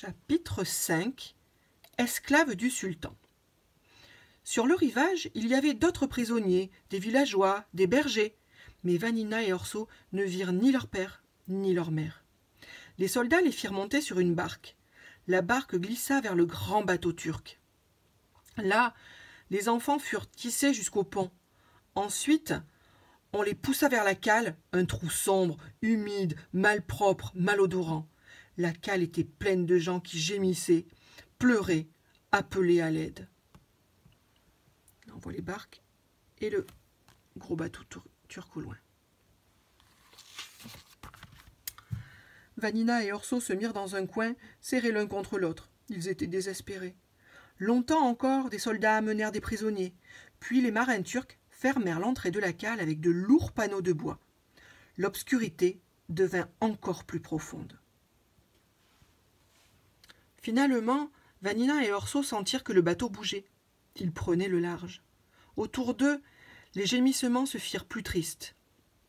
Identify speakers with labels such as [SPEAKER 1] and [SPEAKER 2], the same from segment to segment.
[SPEAKER 1] Chapitre 5. Esclaves du sultan. Sur le rivage, il y avait d'autres prisonniers, des villageois, des bergers, mais Vanina et Orso ne virent ni leur père, ni leur mère. Les soldats les firent monter sur une barque. La barque glissa vers le grand bateau turc. Là, les enfants furent tissés jusqu'au pont. Ensuite, on les poussa vers la cale, un trou sombre, humide, malpropre, malodorant. La cale était pleine de gens qui gémissaient, pleuraient, appelaient à l'aide. On voit les barques et le gros bateau turc au loin. Vanina et Orso se mirent dans un coin, serrés l'un contre l'autre. Ils étaient désespérés. Longtemps encore, des soldats amenèrent des prisonniers. Puis les marins turcs fermèrent l'entrée de la cale avec de lourds panneaux de bois. L'obscurité devint encore plus profonde. Finalement, Vanina et Orso sentirent que le bateau bougeait. Ils prenaient le large. Autour d'eux, les gémissements se firent plus tristes.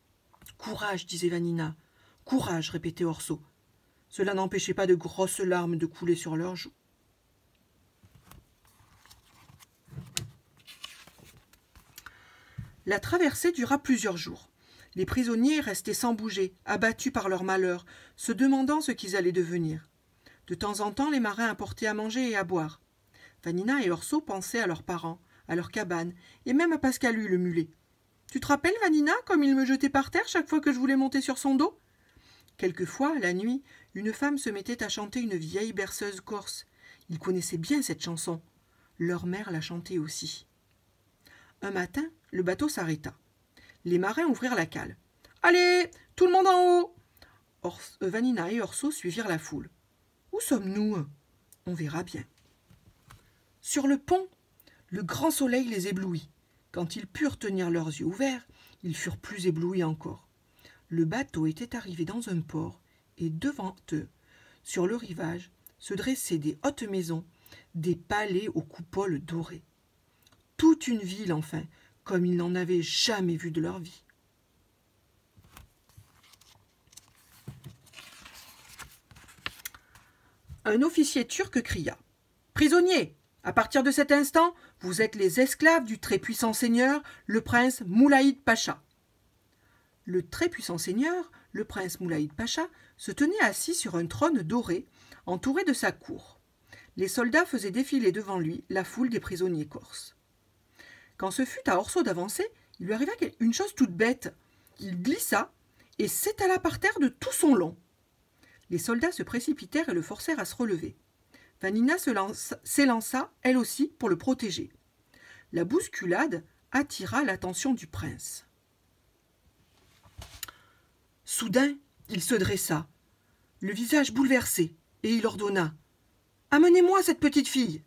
[SPEAKER 1] « Courage » disait Vanina. « Courage » répétait Orso. Cela n'empêchait pas de grosses larmes de couler sur leurs joues. La traversée dura plusieurs jours. Les prisonniers restaient sans bouger, abattus par leur malheur, se demandant ce qu'ils allaient devenir. De temps en temps, les marins apportaient à manger et à boire. Vanina et Orso pensaient à leurs parents, à leur cabane, et même à Pascalu, le mulet. « Tu te rappelles, Vanina, comme il me jetait par terre chaque fois que je voulais monter sur son dos ?» Quelquefois, la nuit, une femme se mettait à chanter une vieille berceuse corse. Ils connaissaient bien cette chanson. Leur mère la chantait aussi. Un matin, le bateau s'arrêta. Les marins ouvrirent la cale. « Allez, tout le monde en haut !» Vanina et Orso suivirent la foule. « Où sommes-nous ? On verra bien. » Sur le pont, le grand soleil les éblouit. Quand ils purent tenir leurs yeux ouverts, ils furent plus éblouis encore. Le bateau était arrivé dans un port, et devant eux, sur le rivage, se dressaient des hautes maisons, des palais aux coupoles dorées. Toute une ville, enfin, comme ils n'en avaient jamais vu de leur vie. Un officier turc cria « Prisonniers, à partir de cet instant, vous êtes les esclaves du très puissant seigneur, le prince Moulaïd Pacha. » Le très puissant seigneur, le prince Moulaïd Pacha, se tenait assis sur un trône doré, entouré de sa cour. Les soldats faisaient défiler devant lui la foule des prisonniers corses. Quand ce fut à Orso d'avancer, il lui arriva une chose toute bête. Il glissa et s'étala par terre de tout son long. Les soldats se précipitèrent et le forcèrent à se relever. Vanina s'élança, elle aussi, pour le protéger. La bousculade attira l'attention du prince. Soudain, il se dressa, le visage bouleversé, et il ordonna « Amenez-moi cette petite fille !»